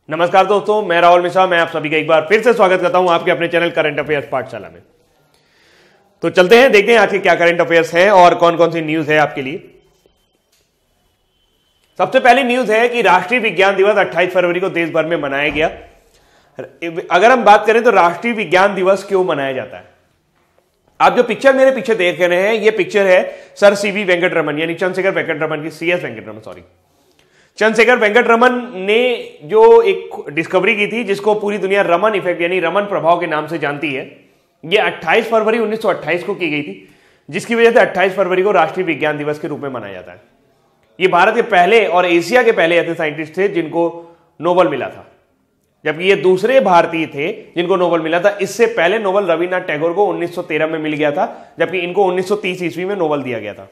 नमस्कार दोस्तों, मैं राहुल मिश्रा। मैं आप सभी का एक बार फिर से स्वागत करता हूं आपके अपने चैनल करंट अफेयर्स पाठशाला में। तो चलते हैं, देखते हैं आज के क्या करंट अफेयर्स हैं और कौन कौन सी न्यूज है आपके लिए। सबसे पहली न्यूज है कि राष्ट्रीय विज्ञान दिवस 28 फरवरी को देश भर में मनाया गया। अगर हम बात करें तो राष्ट्रीय विज्ञान दिवस क्यों मनाया जाता है, आप जो पिक्चर मेरे पीछे देख रहे हैं, ये पिक्चर है सर सीवी वेंकटरमन यानी चंद्रशेखर वेंकटरमन की, सीएस वेंकटरमन सॉरी, चंद्रशेखर वेंकटरमन ने जो एक डिस्कवरी की थी जिसको पूरी दुनिया रमन इफेक्ट यानी रमन प्रभाव के नाम से जानती है, ये 28 फरवरी 1928 को की गई थी, जिसकी वजह से 28 फरवरी को राष्ट्रीय विज्ञान दिवस के रूप में मनाया जाता है। ये भारत के पहले और एशिया के पहले ऐसे साइंटिस्ट थे जिनको नोबेल मिला था, जबकि ये दूसरे भारतीय थे जिनको नोबेल मिला था। इससे पहले नोबेल रविन्द्रनाथ टैगोर को 1913 में मिल गया था, जबकि इनको 1930 ईस्वी में नोबेल दिया गया था।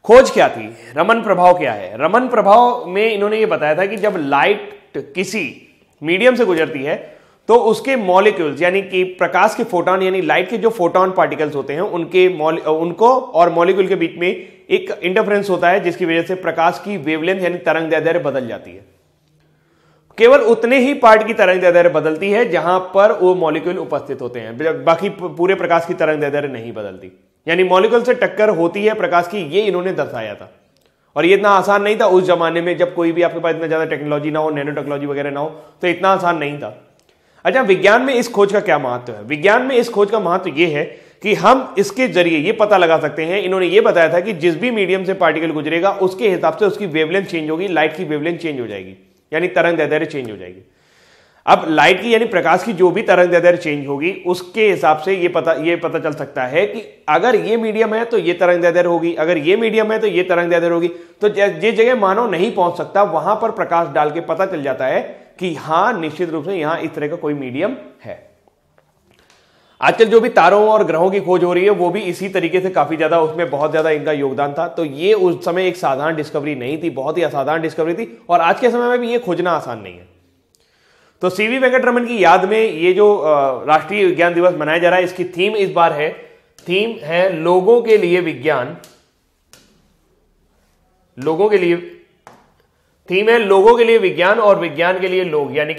खोज क्या थी, रमन प्रभाव क्या है? रमन प्रभाव में इन्होंने ये बताया था कि जब लाइट किसी मीडियम से गुजरती है तो उसके मॉलिक्यूल्स यानी कि प्रकाश के फोटॉन यानी लाइट के जो फोटॉन पार्टिकल्स होते हैं उनको और मॉलिक्यूल के बीच में एक इंटरफ्रेंस होता है, जिसकी वजह से प्रकाश की वेवलेंथ यानी तरंग दैर्ध्य बदल जाती है। केवल उतने ही पार्ट की तरंग दैर्ध्य बदलती है जहां पर वो मॉलिक्यूल उपस्थित होते हैं, बाकी पूरे प्रकाश की तरंग दैर्ध्य नहीं बदलती। यानी मॉलिक्यूल से टक्कर होती है प्रकाश की, ये इन्होंने दर्शाया था। और ये इतना आसान नहीं था उस जमाने में, जब कोई भी आपके पास इतना ज्यादा टेक्नोलॉजी ना हो, नैनो टेक्नोलॉजी वगैरह ना हो, तो इतना आसान नहीं था। अच्छा, विज्ञान में इस खोज का क्या महत्व है? विज्ञान में इस खोज का महत्व ये है कि हम इसके जरिए ये पता लगा सकते हैं, इन्होंने ये बताया था कि जिस भी मीडियम से पार्टिकल गुजरेगा उसके हिसाब से उसकी वेवलेंथ चेंज होगी, लाइट की वेवलेंथ चेंज हो जाएगी, यानी तरंग दैर्ध्य चेंज हो जाएगी। अब लाइट की यानी प्रकाश की जो भी तरंग दैर्ध्य चेंज होगी उसके हिसाब से ये पता चल सकता है कि अगर ये मीडियम है तो ये तरंग दैर्ध्य होगी, अगर ये मीडियम है तो ये तरंग दैर्ध्य होगी। तो जिस जगह मानव नहीं पहुंच सकता वहां पर प्रकाश डाल के पता चल जाता है कि हां, निश्चित रूप से यहां इस तरह का कोई मीडियम है। आजकल जो भी तारों और ग्रहों की खोज हो रही है वो भी इसी तरीके से काफी ज्यादा, उसमें बहुत ज्यादा इनका योगदान था। तो ये उस समय एक साधारण डिस्कवरी नहीं थी, बहुत ही असाधारण डिस्कवरी थी, और आज के समय में भी ये खोजना आसान नहीं है। तो सीवी वेंकटरमन की याद में ये जो राष्ट्रीय विज्ञान दिवस मनाया जा रहा है, इसकी थीम इस बार है लोगों के लिए विज्ञान। लोगों के लिए थीम है लोगों के लिए विज्ञान और विज्ञान के लिए लोग, यानी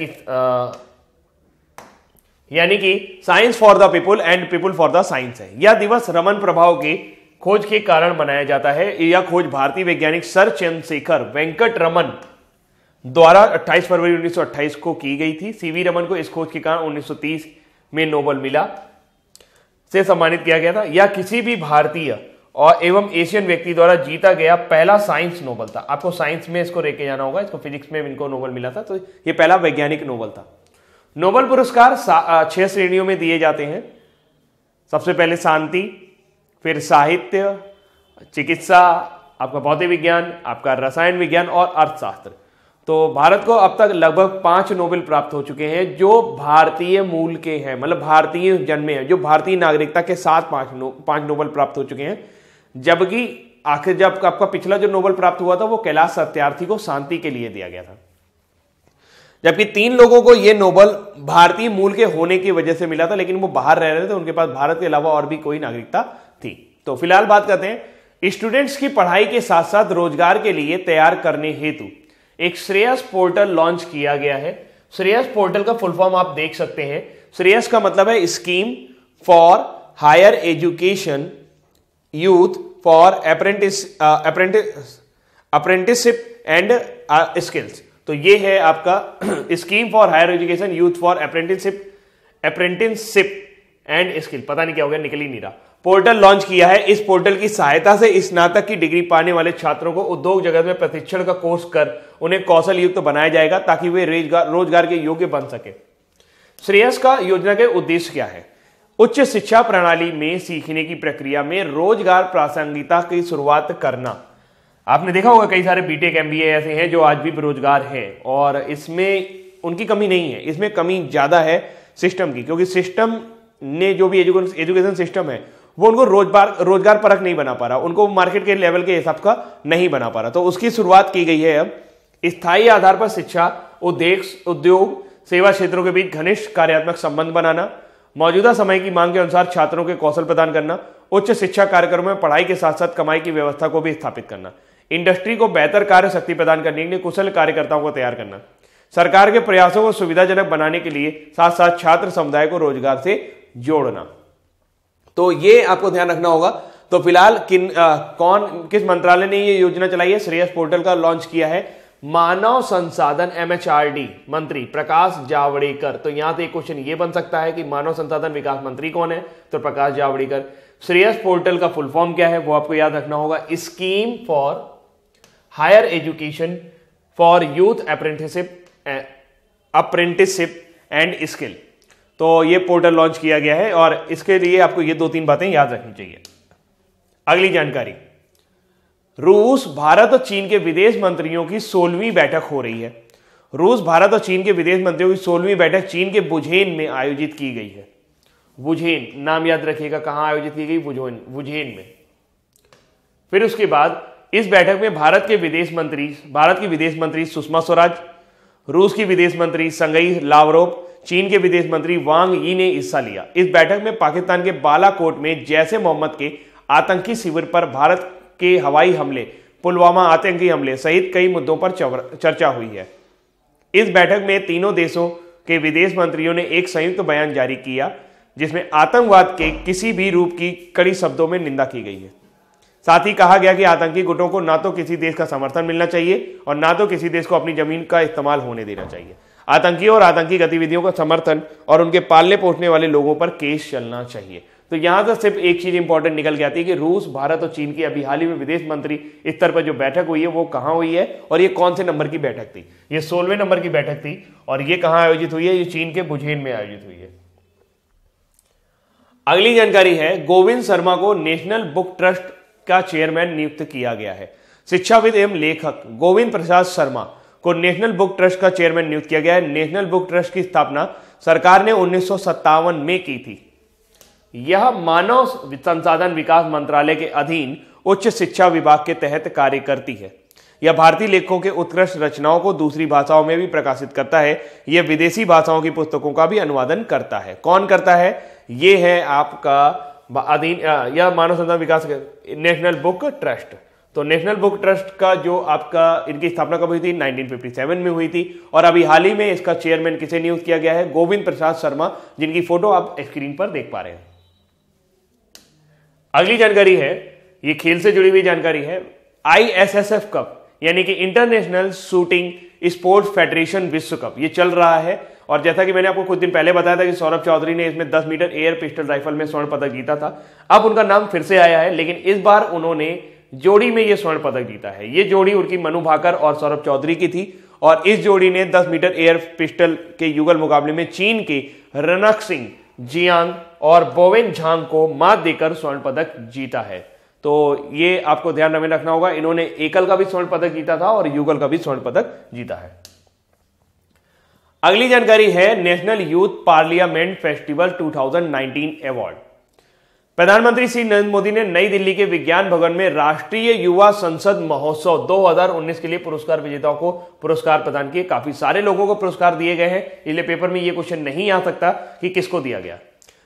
कि science for the people and people for the science है। यह दिवस रमन प्रभाव की खोज के कारण मनाया जाता है। यह खोज भारतीय वैज्ञानिक सर चंद्रशेखर वेंकटरमन द्वारा 28 फरवरी 1928 को की गई थी। सीवी रमन को इस खोज के कारण 1930 में नोबेल मिला से सम्मानित किया गया था। यह किसी भी भारतीय और एवं एशियन व्यक्ति द्वारा जीता गया पहला साइंस नोबेल था। आपको साइंस में इसको लेके जाना होगा, इसको फिजिक्स में इनको नोबेल मिला था, तो यह पहला वैज्ञानिक नोबेल था। नोबेल पुरस्कार 6 श्रेणियों में दिए जाते हैं। सबसे पहले शांति, फिर साहित्य, चिकित्सा, आपका भौतिक विज्ञान, आपका रसायन विज्ञान और अर्थशास्त्र। तो भारत को अब तक लगभग 5 नोबेल प्राप्त हो चुके हैं जो भारतीय मूल के हैं, मतलब भारतीय जन्मे हैं, जो भारतीय नागरिकता के साथ 5 नोबेल प्राप्त हो चुके हैं। जबकि आखिर जब आपका पिछला जो नोबेल प्राप्त हुआ था वो कैलाश सत्यार्थी को शांति के लिए दिया गया था। जबकि 3 लोगों को यह नोबेल भारतीय मूल के होने की वजह से मिला था, लेकिन वो बाहर रह रहे थे, उनके पास भारत के अलावा और भी कोई नागरिकता थी। तो फिलहाल बात करते हैं स्टूडेंट्स की पढ़ाई के साथ साथ रोजगार के लिए तैयार करने हेतु एक श्रेयस पोर्टल लॉन्च किया गया है। श्रेयस पोर्टल का फुल फॉर्म आप देख सकते हैं। श्रेयस का मतलब है scheme for higher education youth for apprenticeship and skills. तो ये है आपका scheme for higher education youth for apprenticeship and skill, पता नहीं क्या हो गया, निकल ही नहीं रहा। पोर्टल लॉन्च किया है। इस पोर्टल की सहायता से स्नातक की डिग्री पाने वाले छात्रों को उद्योग जगत में प्रशिक्षण का कोर्स कर उन्हें कौशल युक्त बनाया जाएगा ताकि वे रोजगार के योग्य बन सके। श्रेयस का योजना के उद्देश्य क्या है? उच्च शिक्षा प्रणाली में सीखने की प्रक्रिया में रोजगार प्रासंगिकता की शुरुआत करना। आपने देखा होगा कई सारे बीटेक एमबीए ऐसे हैं जो आज भी बेरोजगार हैं, और इसमें उनकी कमी नहीं है, इसमें कमी ज्यादा है सिस्टम की, क्योंकि सिस्टम ने जो भी एजुकेशन सिस्टम है वो उनको रोजगार परक नहीं बना पा रहा, उनको मार्केट के लेवल के हिसाब का नहीं बना पा रहा। तो उसकी शुरुआत की गई है अब स्थायी आधार पर शिक्षा, उद्योग, सेवा क्षेत्रों के बीच घनिष्ठ कार्यात्मक संबंध बनाना, मौजूदा समय की मांग के अनुसार छात्रों के कौशल प्रदान करना, उच्च शिक्षा कार्यक्रमों में पढ़ाई के साथ साथ कमाई की व्यवस्था को भी स्थापित करना, इंडस्ट्री को बेहतर कार्य शक्ति प्रदान करने के लिए कुशल कार्यकर्ताओं को तैयार करना, सरकार के प्रयासों को सुविधाजनक बनाने के लिए साथ साथ छात्र समुदाय को रोजगार से जोड़ना। तो ये आपको ध्यान रखना होगा। तो फिलहाल किस मंत्रालय ने ये योजना चलाई है? श्रेयस पोर्टल का लॉन्च किया है मानव संसाधन MHRD मंत्री प्रकाश जावड़ेकर। तो यहां से एक क्वेश्चन ये बन सकता है कि मानव संसाधन विकास मंत्री कौन है? तो प्रकाश जावड़ेकर। श्रेयस पोर्टल का फुल फॉर्म क्या है वो आपको याद रखना होगा, scheme for higher education for youth apprenticeship and skill. तो ये पोर्टल लॉन्च किया गया है और इसके लिए आपको ये 2-3 बातें याद रखनी चाहिए। अगली जानकारी, रूस, भारत और चीन के विदेश मंत्रियों की 16वीं बैठक हो रही है। रूस, भारत और चीन के विदेश मंत्रियों की 16वीं बैठक चीन के वुझेन में आयोजित की गई है। वुझेन नाम याद रखिएगा, कहां आयोजित की गई? वुझेन में। फिर उसके बाद इस बैठक में भारत की विदेश मंत्री सुषमा स्वराज, रूस की विदेश मंत्री संगई लावरोव, चीन के विदेश मंत्री वांग यी ने हिस्सा लिया। इस बैठक में पाकिस्तान के बालाकोट में जैश-ए मोहम्मद के आतंकी शिविर पर भारत के हवाई हमले, पुलवामा आतंकी हमले सहित कई मुद्दों पर चर्चा हुई है। इस बैठक में तीनों देशों के विदेश मंत्रियों ने एक संयुक्त बयान जारी किया जिसमें आतंकवाद के किसी भी रूप की कड़ी शब्दों में निंदा की गई है। साथ ही कहा गया कि आतंकी गुटों को ना तो किसी देश का समर्थन मिलना चाहिए और ना तो किसी देश को अपनी जमीन का इस्तेमाल होने देना चाहिए। आतंकी और आतंकी गतिविधियों का समर्थन और उनके पालने पोसने वाले लोगों पर केस चलना चाहिए। तो यहां से सिर्फ एक चीज इंपॉर्टेंट निकल के आती है कि रूस, भारत और चीन की अभी हाल ही में विदेश मंत्री स्तर पर जो बैठक हुई है वो कहां हुई है और ये कौन से नंबर की बैठक थी? ये 16वें नंबर की बैठक थी और ये कहां आयोजित हुई है? ये चीन के वुझेन में आयोजित हुई है। अगली जानकारी है, गोविंद शर्मा को नेशनल बुक ट्रस्ट का चेयरमैन नियुक्त किया गया है। शिक्षाविद एवं लेखक गोविंद प्रसाद शर्मा को नेशनल बुक ट्रस्ट का चेयरमैन नियुक्त किया गया है। नेशनल बुक ट्रस्ट की स्थापना सरकार ने 1957 में की थी। यह मानव संसाधन विकास मंत्रालय के अधीन उच्च शिक्षा विभाग के तहत कार्य करती है। यह भारतीय लेखकों के उत्कृष्ट रचनाओं को दूसरी भाषाओं में भी प्रकाशित करता है। यह विदेशी भाषाओं की पुस्तकों का भी अनुवादन करता है। कौन करता है? यह है आपका अधीन यह मानव संसाधन विकास नेशनल बुक ट्रस्ट। तो नेशनल बुक ट्रस्ट का जो आपका इनकी स्थापना कब हुई थी? 1957 में हुई थी और अभी हाल ही में इसका चेयरमैन किसे नियुक्त किया गया है? गोविंद प्रसाद शर्मा, जिनकी फोटो आप स्क्रीन पर देख पा रहे हैं। अगली जानकारी है, ये खेल से जुड़ी हुई जानकारी है। ISSF कप यानी कि इंटरनेशनल शूटिंग स्पोर्ट्स फेडरेशन विश्व कप ये चल रहा है और जैसा कि मैंने आपको कुछ दिन पहले बताया था कि सौरभ चौधरी ने इसमें 10 मीटर एयर पिस्टल राइफल में स्वर्ण पदक जीता था। अब उनका नाम फिर से आया है, लेकिन इस बार उन्होंने जोड़ी में यह स्वर्ण पदक जीता है। ये जोड़ी उनकी मनु भाकर और सौरभ चौधरी की थी और इस जोड़ी ने 10 मीटर एयर पिस्टल के युगल मुकाबले में चीन के रनक सिंह जियांग और बोवेन झांग को मात देकर स्वर्ण पदक जीता है। तो ये आपको ध्यान में रखना होगा, इन्होंने एकल का भी स्वर्ण पदक जीता था और युगल का भी स्वर्ण पदक जीता है। अगली जानकारी है national youth parliament festival 2019 award. प्रधानमंत्री श्री नरेंद्र मोदी ने नई दिल्ली के विज्ञान भवन में राष्ट्रीय युवा संसद महोत्सव 2019 के लिए पुरस्कार विजेताओं को पुरस्कार प्रदान किए। काफी सारे लोगों को पुरस्कार दिए गए हैं, इसलिए पेपर में यह क्वेश्चन नहीं आ सकता कि किसको दिया गया।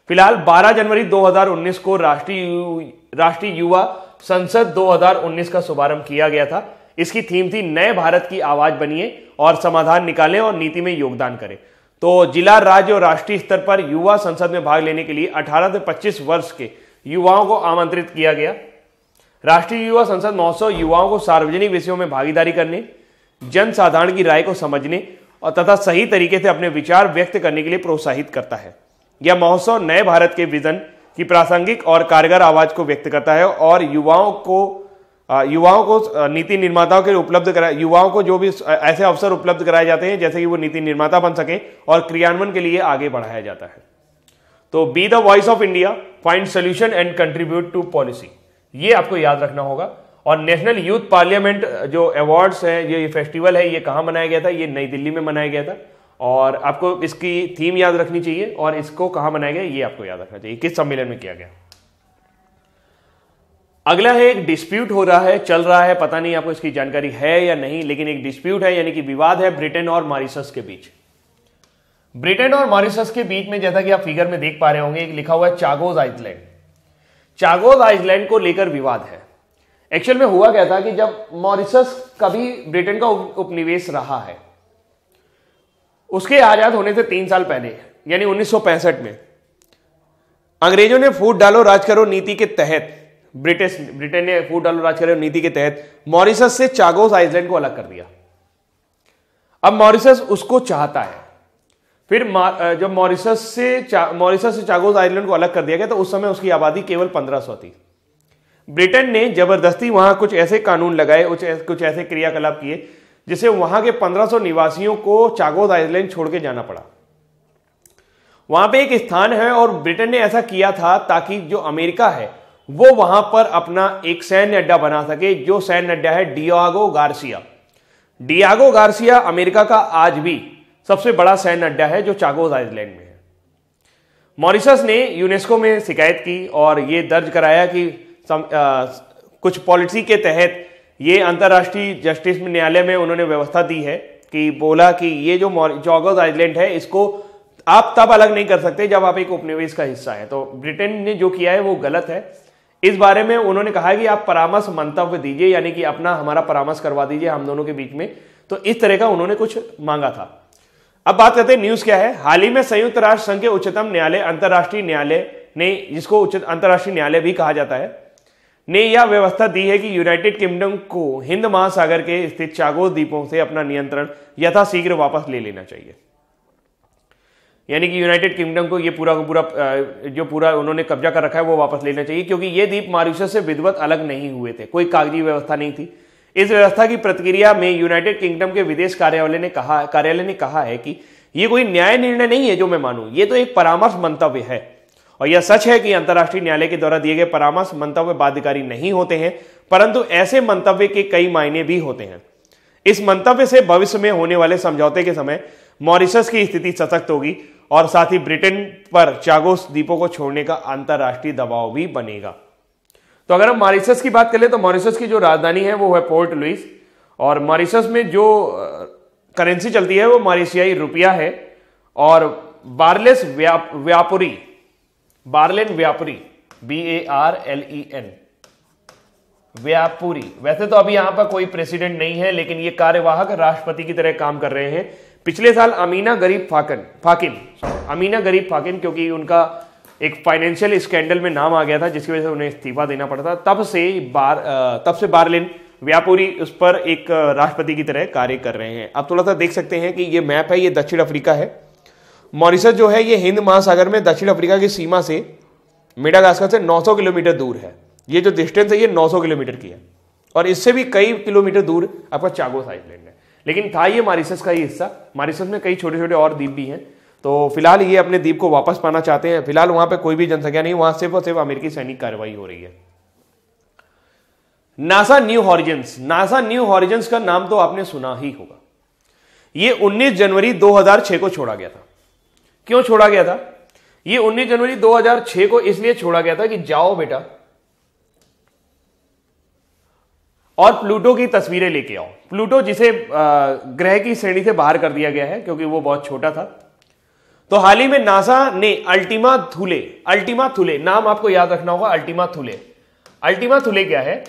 फिलहाल 12 जनवरी 2019 को राष्ट्रीय युवा संसद 2019 का शुभारंभ किया गया था। इसकी थीम थी नए भारत की आवाज बनिए और समाधान निकालें और नीति में योगदान करें। तो जिला, राज्य और राष्ट्रीय स्तर पर युवा संसद में भाग लेने के लिए 18 से 25 वर्ष के युवाओं को आमंत्रित किया गया। राष्ट्रीय युवा संसद महोत्सव युवाओं को सार्वजनिक विषयों में भागीदारी करने, जन साधारण की राय को समझने और तथा सही तरीके से अपने विचार व्यक्त करने के लिए प्रोत्साहित करता है। यह महोत्सव नए भारत के विजन की प्रासंगिक और कारगर आवाज को व्यक्त करता है और युवाओं को नीति निर्माताओं के उपलब्ध कराए, युवाओं को जो भी ऐसे अवसर उपलब्ध कराए जाते हैं जैसे कि वो नीति निर्माता बन सके और क्रियान्वयन के लिए आगे बढ़ाया जाता है। तो be the voice of India, find solution and contribute to policy, ये आपको याद रखना होगा। और नेशनल यूथ पार्लियामेंट जो अवार्ड्स है, ये फेस्टिवल है, ये कहां मनाया गया था? ये नई दिल्ली में मनाया गया था और आपको इसकी थीम याद रखनी चाहिए और इसको कहां मनाया गया ये आपको याद रखना चाहिए, किस सम्मेलन में किया गया। अगला है, एक डिस्प्यूट हो रहा है, चल रहा है, पता नहीं आपको इसकी जानकारी है या नहीं, लेकिन एक डिस्प्यूट है यानी कि विवाद है ब्रिटेन और मॉरिशस के बीच। ब्रिटेन और मॉरिशस के बीच में जैसा कि आप फिगर में देख पा रहे होंगे, एक लिखा हुआ है चागोज आइलैंड। चागोज आइलैंड को लेकर विवाद है। एक्चुअल में हुआ क्या था कि जब मॉरिशस का भी ब्रिटेन का उपनिवेश रहा है, उसके आजाद होने से 3 साल पहले यानी 1965 में अंग्रेजों ने फूट डालो राज करो नीति के तहत, ब्रिटेन ने फूट डालो राज करो नीति के तहत मॉरिशस से चागोस आइलैंड को अलग कर दिया। अब मॉरिशस उसको चाहता है। फिर जब मॉरिशस से चागोस आइलैंड को अलग कर दिया गया तो उस समय उसकी आबादी केवल 1500 थी। ब्रिटेन ने जबरदस्ती वहां कुछ ऐसे कानून लगाए, कुछ ऐसे क्रियाकलाप किए जिससे वहां के 1500 निवासियों को चागोस आइलैंड छोड़ के जाना पड़ा। वहां पे एक स्थान है और ब्रिटेन ने ऐसा किया था ताकि जो अमेरिका है वो वहां पर अपना एक सैन्य अड्डा बना सके, जो सैन्य अड्डा है Diego Garcia. Diego Garcia America का आज भी सबसे बड़ा सैन्य अड्डा है जो चागोस आइलैंड में है। मॉरिशस ने यूनेस्को में शिकायत की और ये दर्ज कराया कि कुछ पॉलिसी के तहत ये अंतर्राष्ट्रीय जस्टिस न्यायालय में उन्होंने व्यवस्था दी है कि बोला कि ये जो चागोस आइलैंड है इसको आप तब अलग नहीं कर सकते जब आप एक उपनिवेश का हिस्सा है। तो ब्रिटेन ने जो किया है वो गलत है। इस बारे में उन्होंने कहा कि आप परामर्श मंतव्य दीजिए, यानी कि हमारा परामर्श करवा दीजिए हम दोनों के बीच में। तो इस तरह का उन्होंने कुछ मांगा था। अब बात करते हैं न्यूज क्या है। हाल ही में संयुक्त राष्ट्र संघ के उच्चतम न्यायालय अंतर्राष्ट्रीय न्यायालय ने, जिसको अंतर्राष्ट्रीय न्यायालय भी कहा जाता है, ने यह व्यवस्था दी है कि यूनाइटेड किंगडम को हिंद महासागर के स्थित चागोस द्वीपों से अपना नियंत्रण यथाशीघ्र वापस ले लेना चाहिए। यानी कि यूनाइटेड किंगडम को ये पूरा उन्होंने कब्जा कर रखा है वो वापस लेना चाहिए, क्योंकि ये द्वीप मॉरिशस से विधिवत अलग नहीं हुए थे, कोई कागजी व्यवस्था नहीं थी। इस व्यवस्था की प्रतिक्रिया में यूनाइटेड किंगडम के विदेश कार्यालय ने कहा है कि ये कोई न्याय निर्णय नहीं है जो मैं मानूं, ये तो एक परामर्श मंतव्य है। और यह सच है कि अंतर्राष्ट्रीय न्यायालय के द्वारा दिए गए परामर्श मंतव्य बाध्यकारी नहीं होते हैं, परंतु ऐसे मंतव्य के कई मायने भी होते हैं। इस मंतव्य से भविष्य में होने वाले समझौते के समय मॉरिशस की स्थिति सशक्त होगी और साथ ही ब्रिटेन पर चागोस द्वीपों को छोड़ने का अंतर्राष्ट्रीय दबाव भी बनेगा। तो अगर हम मॉरिशस की बात करें तो मॉरिशस की जो राजधानी है वो है पोर्ट लुइस, और मॉरिशस में जो करेंसी चलती है वो मॉरिशियाई रुपया है। और बार्लेन व्यापुरी BARLEN व्यापुरी। वैसे तो अभी यहां पर कोई प्रेसिडेंट नहीं है, लेकिन ये कार्यवाहक राष्ट्रपति की तरह काम कर रहे हैं। पिछले साल अमीना गरीब फाकिन क्योंकि उनका एक फाइनेंशियल स्कैंडल में नाम आ गया था जिसकी वजह से उन्हें इस्तीफा देना पड़ा था, तब से बार्लेन व्यापुरी उस पर एक राष्ट्रपति की तरह कार्य कर रहे हैं। अब थोड़ा सा देख सकते हैं कि ये मैप है, ये दक्षिण अफ्रीका है। मॉरिशस जो है ये हिंद महासागर में दक्षिण अफ्रीका की सीमा से मेडागास्कर से 900 किलोमीटर दूर है। ये जो डिस्टेंस है ये 900 किलोमीटर की है, और इससे भी कई किलोमीटर दूर आपका चागोस आइलैंड है। लेकिन था ये मॉरिशस का ही हिस्सा। मॉरिशस में कई छोटे छोटे और द्वीप भी हैं। तो फिलहाल ये अपने द्वीप को वापस पाना चाहते हैं। फिलहाल वहां पे कोई भी जनसंख्या नहीं, वहां सिर्फ और सिर्फ अमेरिकी सैनिक कार्रवाई हो रही है। नासा न्यू हॉरिजन्स का नाम तो आपने सुना ही होगा। ये 19 जनवरी 2006 को छोड़ा गया था। क्यों छोड़ा गया था? ये 19 जनवरी 2006 को इसलिए छोड़ा गया था कि जाओ बेटा और प्लूटो की तस्वीरें लेके आओ। प्लूटो जिसे ग्रह की श्रेणी से बाहर कर दिया गया है क्योंकि वो बहुत छोटा था। तो हाल ही में नासा ने अल्टीमा थुले नाम आपको याद रखना होगा। अल्टीमा थुले क्या है?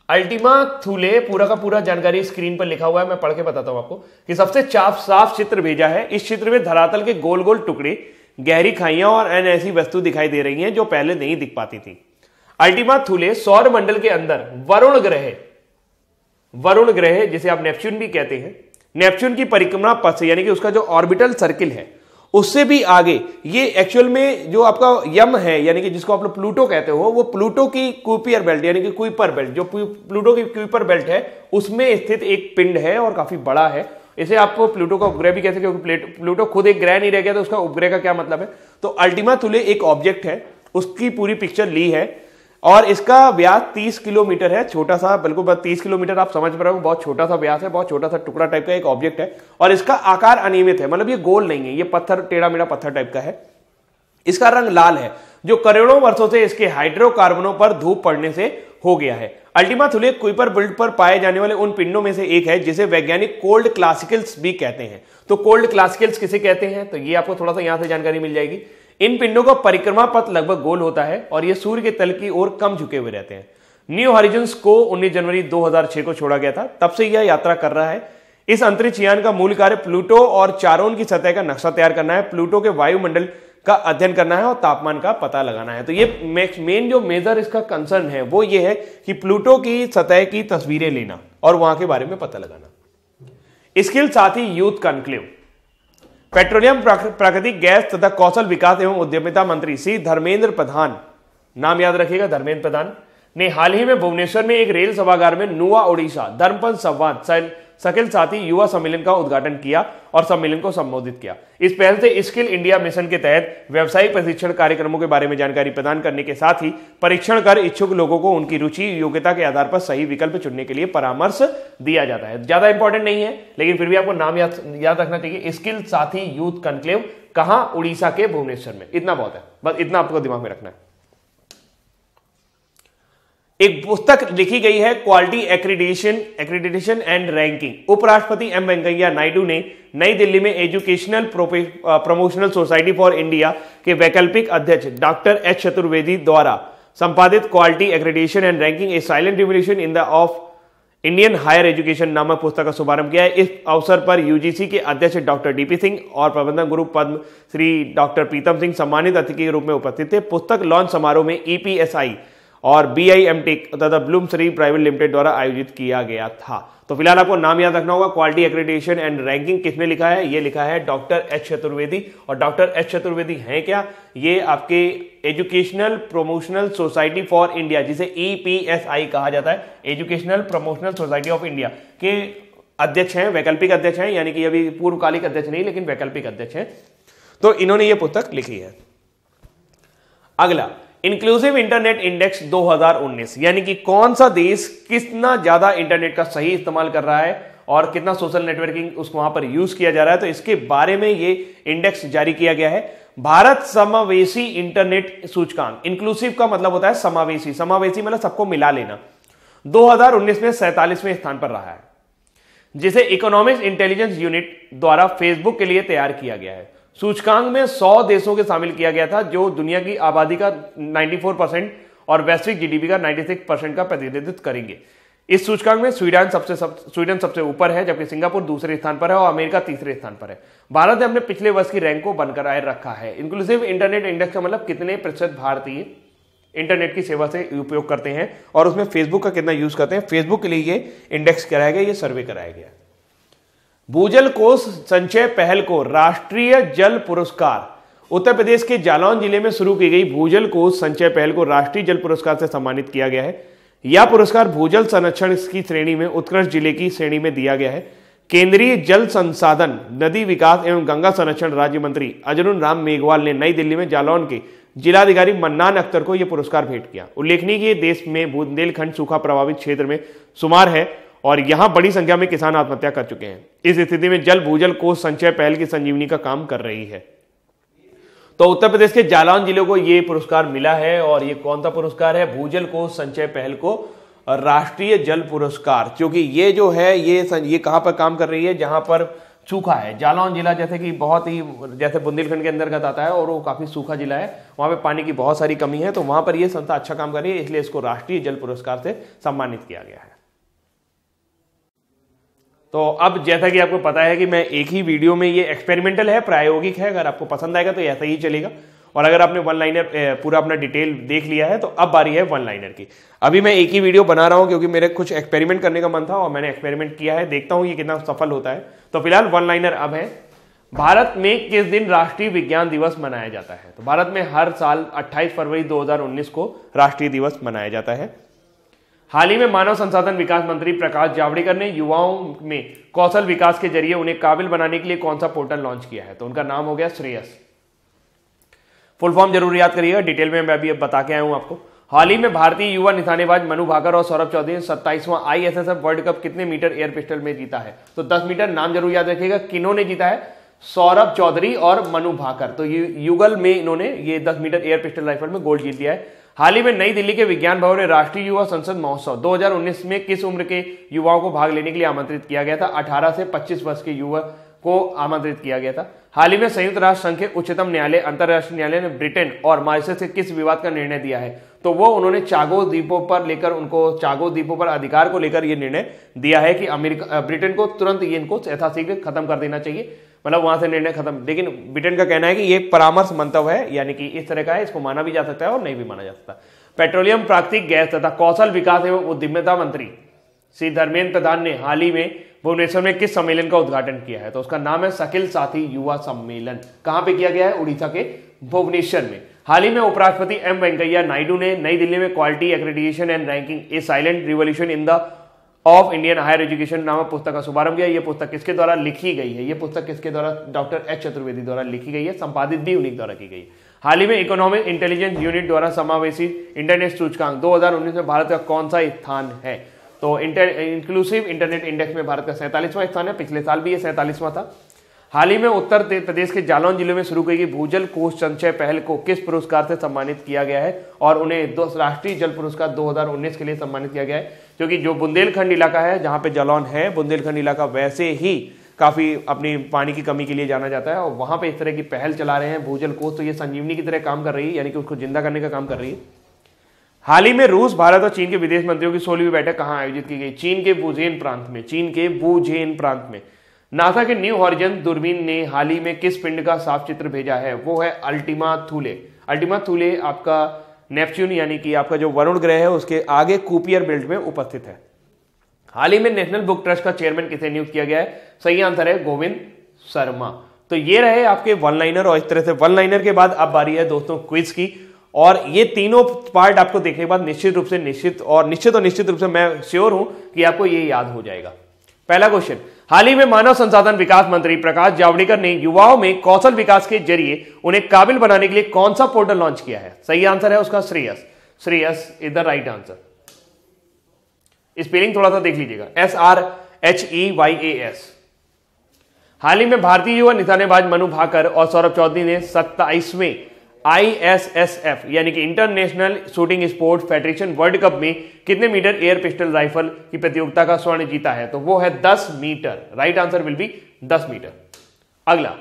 अल्टीमा थुले पूरा का पूरा जानकारी स्क्रीन पर लिखा हुआ है, मैं पढ़ के बताता हूं आपको कि सबसे साफ चित्र भेजा है। इस चित्र में धरातल के गोल गोल टुकड़े, गहरी खाइयां और अन्य ऐसी वस्तु दिखाई दे रही हैं जो पहले नहीं दिख पाती थी। अल्टीमा थुले सौर मंडल के अंदर वरुण ग्रह जिसे आप नेपच्यून भी कहते हैं, नेपच्यून की परिक्रमा पथ से, यानी कि उसका जो ऑर्बिटल सर्किल है उससे भी आगे, ये एक्चुअल में जो आपका यम है यानी कि जिसको आप लोग प्लूटो कहते हो, वो प्लूटो की कुपियर बेल्ट यानी कि कुइपर बेल्ट, जो प्लूटो की कुइपर बेल्ट है उसमें स्थित एक पिंड है और काफी बड़ा है। इसे आप प्लूटो का उपग्रह भी कहते हैं क्योंकि प्लूटो खुद एक ग्रह नहीं रह गया तो उसका उपग्रह का क्या मतलब है। तो अल्टीमा थुले एक ऑब्जेक्ट है, उसकी पूरी पिक्चर ली है और इसका व्यास 30 किलोमीटर है। छोटा सा, बिल्कुल 30 किलोमीटर आप समझ पा रहे हो, बहुत छोटा सा व्यास है, बहुत छोटा सा टुकड़ा टाइप का एक ऑब्जेक्ट है और इसका आकार अनियमित है, मतलब ये गोल नहीं है, ये पत्थर, टेढ़ा मेढ़ा पत्थर टाइप का है। इसका रंग लाल है जो करोड़ों वर्षों से इसके हाइड्रोकार्बनों पर धूप पड़ने से हो गया है। अल्टीमा थुले कुइपर बेल्ट पर पाए जाने वाले उन पिंडों में से एक है जिसे वैज्ञानिक कोल्ड क्लासिकल्स भी कहते हैं। तो कोल्ड क्लासिकल्स किसे कहते हैं तो ये आपको थोड़ा सा यहां से जानकारी मिल जाएगी। इन पिंडों का परिक्रमा पथ लगभग गोल होता है और ये सूर्य के तल की ओर कम झुके हुए रहते हैं। न्यू हॉरिजन्स को 19 जनवरी 2006 को छोड़ा गया था, तब से यह यात्रा कर रहा है। इस अंतरिक्ष यान का मूल कार्य प्लूटो और चारोन की सतह का नक्शा तैयार करना है, प्लूटो के वायुमंडल का अध्ययन करना है और तापमान का पता लगाना है। तो ये मेन जो मेजर इसका कंसर्न है वो ये है कि प्लूटो की सतह की तस्वीरें लेना और वहां के बारे में पता लगाना। स्किल साथी यूथ कॉन्क्लेव। पेट्रोलियम, प्राकृतिक गैस तथा कौशल विकास एवं उद्यमिता मंत्री श्री धर्मेंद्र प्रधान, नाम याद रखिएगा धर्मेंद्र प्रधान, ने हाल ही में भुवनेश्वर में एक रेल सभागार में नुआ ओडिशा धर्मपंथ संवाद स्किल साथी युवा सम्मेलन का उद्घाटन किया और सम्मेलन को संबोधित किया। इस पहल से स्किल इंडिया मिशन के तहत व्यावसायिक प्रशिक्षण कार्यक्रमों के बारे में जानकारी प्रदान करने के साथ ही परीक्षण कर इच्छुक लोगों को उनकी रुचि योग्यता के आधार पर सही विकल्प चुनने के लिए परामर्श दिया जाता है। ज्यादा इंपॉर्टेंट नहीं है लेकिन फिर भी आपको नाम याद रखना चाहिए, स्किल साथी यूथ कॉन्क्लेव, कहां? उड़ीसा के भुवनेश्वर में। इतना बहुत है, बस इतना आपको दिमाग में रखना है। एक पुस्तक लिखी गई है क्वालिटी एक्रीडिटेशन एंड रैंकिंग। उपराष्ट्रपति एम वेंकैया नायडू ने नई दिल्ली में educational promotional society for India के वैकल्पिक अध्यक्ष डॉक्टर एच चतुर्वेदी द्वारा संपादित quality accreditation and ranking a silent revolution in the of Indian higher education नामक पुस्तक का शुभारंभ किया है। इस अवसर पर यूजीसी के अध्यक्ष डॉक्टर डीपी सिंह और प्रबंधक गुरु पद्म श्री डॉक्टर प्रीतम सिंह सम्मानित अतिथि के रूप में उपस्थित थे। पुस्तक लॉन्च समारोह में ईपीएसआई और बीआईएमटेक तथा ब्लूम श्री प्राइवेट लिमिटेड द्वारा आयोजित किया गया था। तो फिलहाल आपको नाम याद रखना होगा, क्वालिटी एक्रेडिटेशन एंड रैंकिंग किसने लिखा है? ये लिखा है डॉक्टर एच चतुर्वेदी। और डॉक्टर एच चतुर्वेदी हैं क्या? ये आपके educational promotional society for India, जिसे ईपीएसआई कहा जाता है, educational promotional society of India के अध्यक्ष हैं, वैकल्पिक अध्यक्ष हैं, यानी कि अभी पूर्वकालिक अध्यक्ष नहीं लेकिन वैकल्पिक अध्यक्ष हैं। तो इन्होंने ये पुस्तक लिखी है। अगला, इंक्लूसिव इंटरनेट इंडेक्स 2019, यानी कि कौन सा देश कितना ज्यादा इंटरनेट का सही इस्तेमाल कर रहा है और कितना सोशल नेटवर्किंग उसको वहां पर यूज किया जा रहा है, तो इसके बारे में ये इंडेक्स जारी किया गया है। भारत समावेशी इंटरनेट सूचकांक, इंक्लूसिव का मतलब होता है समावेशी, समावेशी मतलब सबको मिला लेना, 2019 में 47वें स्थान पर रहा है, जिसे इकोनॉमिक्स इंटेलिजेंस यूनिट द्वारा फेसबुक के लिए तैयार किया गया है। सूचकांक में 100 देशों के शामिल किया गया था जो दुनिया की आबादी का 94% और वैश्विक जीडीपी का 96% का प्रतिनिधित्व करेंगे। इस सूचकांक में स्वीडन सबसे ऊपर है, जबकि सिंगापुर दूसरे स्थान पर है और अमेरिका तीसरे स्थान पर है। भारत ने अपने पिछले वर्ष की रैंक को बनकर रखा है। इंक्लूसिव इंटरनेट इंडेक्स का मतलब कितने प्रतिशत भारतीय इंटरनेट की सेवा से उपयोग करते हैं और उसमें फेसबुक का कितना यूज करते हैं। फेसबुक के लिए ये इंडेक्स कराया गया, ये सर्वे कराया गया। भूजल कोष संचय पहल को राष्ट्रीय जल पुरस्कार, उत्तर प्रदेश के जालौन जिले में शुरू की गई भूजल कोष संचय पहल को राष्ट्रीय जल पुरस्कार से सम्मानित किया गया है। यह पुरस्कार भूजल संरक्षण की श्रेणी में उत्कृष्ट जिले की श्रेणी में दिया गया है। केंद्रीय जल संसाधन, नदी विकास एवं गंगा संरक्षण राज्य मंत्री अर्जुन राम मेघवाल ने नई दिल्ली में जालौन के जिलाधिकारी मन्नान अख्तर को यह पुरस्कार भेंट किया। उल्लेखनीय कि देश में बुंदेलखंड सूखा प्रभावित क्षेत्र में शुमार है और यहां बड़ी संख्या में किसान आत्महत्या कर चुके हैं। इस स्थिति में जल भूजल कोष संचय पहल की संजीवनी का काम कर रही है। तो उत्तर प्रदेश के जालौन जिले को यह पुरस्कार मिला है और ये कौन सा पुरस्कार है? भूजल कोष संचय पहल को राष्ट्रीय जल पुरस्कार, क्योंकि ये जो है ये कहां पर काम कर रही है? जहां पर सूखा है। जालौन जिला जैसे कि बहुत ही जैसे बुंदेलखंड के अंतर्गत आता है और वो काफी सूखा जिला है, वहां पे पानी की बहुत सारी कमी है, तो वहां पर यह संस्था अच्छा काम कर रही है, इसलिए इसको राष्ट्रीय जल पुरस्कार से सम्मानित किया गया है। तो अब जैसा कि आपको पता है कि मैं एक ही वीडियो में, ये एक्सपेरिमेंटल है, प्रायोगिक है, अगर आपको पसंद आएगा तो ऐसा ही चलेगा। और अगर आपने वन लाइनर पूरा अपना डिटेल देख लिया है तो अब बारी है वन लाइनर की। अभी मैं एक ही वीडियो बना रहा हूं क्योंकि मेरे कुछ एक्सपेरिमेंट करने का मन था और मैंने एक्सपेरिमेंट किया है, देखता हूं ये कितना सफल होता है। तो फिलहाल वन लाइनर अब है, भारत में किस दिन राष्ट्रीय विज्ञान दिवस मनाया जाता है? तो भारत में हर साल 28 फरवरी 2019 को राष्ट्रीय दिवस मनाया जाता है। हाल ही में मानव संसाधन विकास मंत्री प्रकाश जावड़ेकर ने युवाओं में कौशल विकास के जरिए उन्हें काबिल बनाने के लिए कौन सा पोर्टल लॉन्च किया है? तो उनका नाम हो गया श्रेयस। फुल फॉर्म जरूर याद करिएगा, डिटेल में मैं अभी बता के आया हूं आपको। हाल ही में भारतीय युवा निशानेबाज मनु भाकर और सौरभ चौधरी ने 27वां ISSF वर्ल्ड कप कितने मीटर एयर पिस्टल में जीता है? तो 10 मीटर। नाम जरूर याद रखिएगा, किन्होंने जीता है? सौरभ चौधरी और मनु भाकर। तो युगल में इन्होंने ये 10 मीटर एयर पिस्टल राइफल में गोल्ड जीत लिया है। हाल ही में नई दिल्ली के विज्ञान भवन में राष्ट्रीय युवा संसद महोत्सव 2019 में किस उम्र के युवाओं को भाग लेने के लिए आमंत्रित किया गया था? 18 से 25 वर्ष के युवा को आमंत्रित किया गया था। हाल ही में संयुक्त राष्ट्र संघ के उच्चतम न्यायालय अंतर्राष्ट्रीय न्यायालय ने ब्रिटेन और मॉरिशस से किस विवाद का निर्णय दिया है? तो वो उन्होंने चागो द्वीपों पर लेकर चागो द्वीपों पर अधिकार को लेकर ये निर्णय दिया है कि ब्रिटेन को तुरंत ये इनको यथाशीघ्र खत्म कर देना चाहिए, मतलब वहां से निर्णय खत्म। लेकिन ब्रिटेन का कहना है कि ये परामर्श मंतव्य है, यानी कि इस तरह का है, इसको माना भी जा सकता है और नहीं भी माना जा सकता। पेट्रोलियम, प्राकृतिक गैस तथा कौशल विकास एवं उद्यमिता मंत्री श्री धर्मेंद्र प्रधान ने हाल ही में भुवनेश्वर में किस सम्मेलन का उद्घाटन किया है? तो उसका नाम है शकील साथी युवा सम्मेलन। कहां पे किया गया है? उड़ीसा के भुवनेश्वर में। हाल ही में उपराष्ट्रपति एम वेंकैया नायडू ने नई दिल्ली में quality accreditation and ranking a silent revolution in the of Indian higher education नामक पुस्तक का शुभारंभ किया। यह पुस्तक किसके द्वारा लिखी गई है? यह पुस्तक किसके द्वारा? डॉक्टर एच चतुर्वेदी द्वारा लिखी गई है, संपादित भी उन्हीं द्वारा की गई है। हाल ही में इकोनॉमिक इंटेलिजेंस यूनिट द्वारा समावेशी इंटरनेट सूचकांक 2019 में भारत का कौन सा स्थान है? तो इंक्लूसिव इंटरनेट इंडेक्स में भारत का 47वां स्थान है। पिछले साल भी ये 47वां था। हाल ही में उत्तर प्रदेश के जालौन जिले में शुरू की गई भूजल कोष संचय पहल को किस पुरस्कार से सम्मानित किया गया है? और उन्हें राष्ट्रीय जल पुरस्कार 2019 के लिए सम्मानित किया गया है, क्योंकि जो बुंदेलखंड इलाका है जहां पे जालौन है, बुंदेलखंड इलाका वैसे ही काफी अपनी पानी की कमी के लिए जाना जाता है और वहां पे इस तरह की पहल चला रहे हैं भूजल कोष, तो ये संजीवनी की तरह काम कर रही है, यानी कि उसको जिंदा करने का काम कर रही है। हाल ही में रूस, भारत और चीन के विदेश मंत्रियों की 16वीं बैठक कहां आयोजित की गई? चीन के वुझेन प्रांत में। चीन के वुझेन प्रांत में। नासा के न्यू हॉरिजन दूरबीन ने हाल ही में किस पिंड का साफ चित्र भेजा है? वो है अल्टीमा थूले। अल्टीमा थूले आपका नेपच्यून यानी कि आपका जो वरुण ग्रह है उसके आगे कुपियर बेल्ट में उपस्थित है। हाल ही में नेशनल बुक ट्रस्ट का चेयरमैन किसे नियुक्त किया गया है? सही आंसर है गोविंद शर्मा। तो ये रहे आपके वन लाइनर, और इस तरह से वन लाइनर के बाद अब बारी है दोस्तों क्विज की। और ये तीनों पार्ट आपको देखने के बाद निश्चित रूप से मैं श्योर हूं कि आपको ये याद हो जाएगा। पहला क्वेश्चन, हाल ही में मानव संसाधन विकास मंत्री प्रकाश जावड़ेकर ने युवाओं में कौशल विकास के जरिए उन्हें काबिल बनाने के लिए कौन सा पोर्टल लॉन्च किया है? सही आंसर है उसका Shreyas. Shreyas is the right answer. Spelling थोड़ा सा देख लीजिएगा, SRHEYAS। हाल ही में भारतीय युवा निशानेबाज मनु भाकर और सौरभ चौधरी ने 27वें ISSF यानी कि international shooting sport federation world cup में कितने मीटर एयर पिस्टल राइफल की प्रतियोगिता का स्वर्ण जीता है? तो वो है 10 metre. Right answer will be 10 metre. अगला,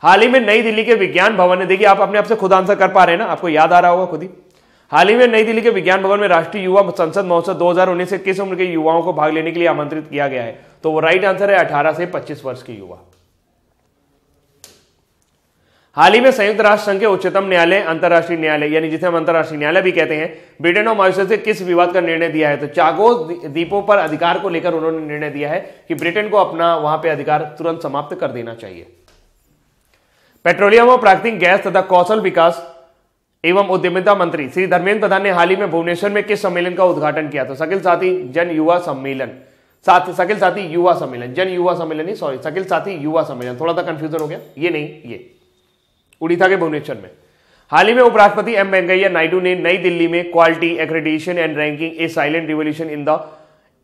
हाल ही में नई दिल्ली के विज्ञान भवन ने, देखिए आप अपने आप से खुद आंसर कर पा रहे हैं ना, आपको याद आ रहा होगा खुद ही। हाल ही में नई दिल्ली के विज्ञान भवन में राष्ट्रीय युवा संसद महोत्सव 2019 से किस उम्र के युवाओं को भाग लेने के लिए आमंत्रित किया गया है? तो वो राइट आंसर है 18 से 25 वर्ष के युवा। हाल ही में संयुक्त राष्ट्र संघ के उच्चतम न्यायालय अंतर्राष्ट्रीय न्यायालय यानी जिसे हम अंतर्राष्ट्रीय न्यायालय भी कहते हैं, ब्रिटेन और मॉरिशस से किस विवाद का निर्णय दिया है? तो चागो द्वीपों पर अधिकार को लेकर उन्होंने निर्णय दिया है कि ब्रिटेन को अपना वहां पे अधिकार तुरंत समाप्त कर देना चाहिए। पेट्रोलियम और प्राकृतिक गैस तथा कौशल विकास एवं उद्यमिता मंत्री श्री धर्मेंद्र प्रधान ने हाल ही में भुवनेश्वर में किस सम्मेलन का उद्घाटन किया? तो शकील साथी जन युवा सम्मेलन, शकील साथी युवा सम्मेलन, जन युवा सम्मेलन नहीं, सॉरी, शकील साथी युवा सम्मेलन। थोड़ा सा कंफ्यूजन हो गया, ये नहीं, ये उड़ीसा के भुवनेश्वर में। हाल ही में उपराष्ट्रपति एम वेंकैया नायडू ने नई दिल्ली में quality accreditation and ranking a silent revolution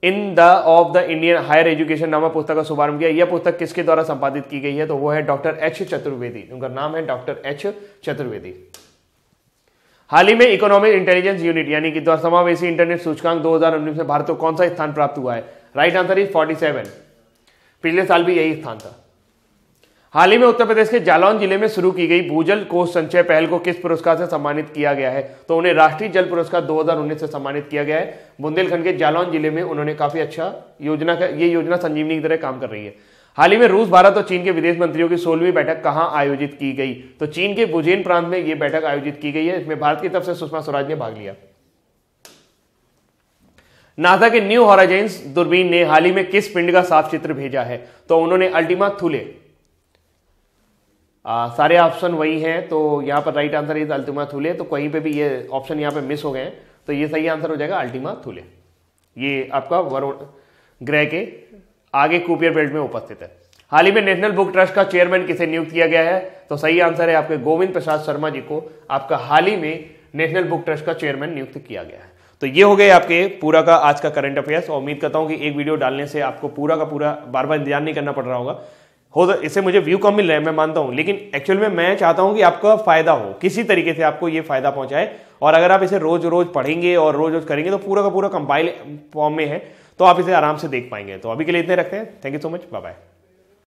in the of the Indian higher education नामक पुस्तक का शुभारंभ किया। यह पुस्तक किसके द्वारा संपादित की गई है? तो वो है डॉक्टर एच चतुर्वेदी। उनका नाम है डॉक्टर एच चतुर्वेदी। हाल ही में इकोनॉमिक इंटेलिजेंस यूनिट यानी कि समावेशी इंटरनेट सूचकांक 2019 में भारत को कौन सा स्थान प्राप्त हुआ है? Right answer is 47। पिछले साल भी यही स्थान था। हाल ही में उत्तर प्रदेश के जालौन जिले में शुरू की गई भूजल कोष संचय पहल को किस पुरस्कार से सम्मानित किया गया है? तो उन्हें राष्ट्रीय जल पुरस्कार 2019 से सम्मानित किया गया है। बुंदेलखंड के जालौन जिले में उन्होंने काफी अच्छा ये योजना संजीवनी की तरह काम कर रही है। हाल ही में रूस, भारत और चीन के विदेश मंत्रियों की 16वीं बैठक कहां आयोजित की गई? तो चीन के वुझेन प्रांत में यह बैठक आयोजित की गई है। इसमें भारत की तरफ से सुषमा स्वराज ने भाग लिया। नासा के न्यू हॉराइजन्स दूरबीन ने हाल ही में किस पिंड का साफ चित्र भेजा है? तो उन्होंने अल्टीमा थूले। सारे ऑप्शन वही हैं, तो यहां पर राइट आंसर इज अल्टीमा थूले। तो कहीं पे भी ये ऑप्शन यहां पे मिस हो गए हैं, तो ये सही आंसर हो जाएगा अल्टीमा थूले। ये आपका वरुण ग्रह के आगे कुपियर बेल्ट में उपस्थित है। हाल ही में नेशनल बुक ट्रस्ट का चेयरमैन किसे नियुक्त किया गया है? तो सही आंसर है आपके गोविंद प्रसाद शर्मा जी को आपका हाल ही में नेशनल बुक ट्रस्ट का चेयरमैन नियुक्त किया गया है। तो ये हो गए आपके पूरा का आज का करंट अफेयर्स, और उम्मीद करता हूं कि एक वीडियो डालने से आपको पूरा का पूरा बार बार इंतजार नहीं करना पड़ रहा होगा। इससे मुझे व्यू कम मिल रहे हैं, मैं मानता हूं, लेकिन एक्चुअल में मैं चाहता हूं कि आपका फायदा हो, किसी तरीके से आपको ये फायदा पहुंचाए। और अगर आप इसे रोज रोज पढ़ेंगे और रोज रोज करेंगे तो पूरा का पूरा कंपाइल फॉर्म में है, तो आप इसे आराम से देख पाएंगे। तो अभी के लिए इतने रखते हैं। Thank you so much, bye bye.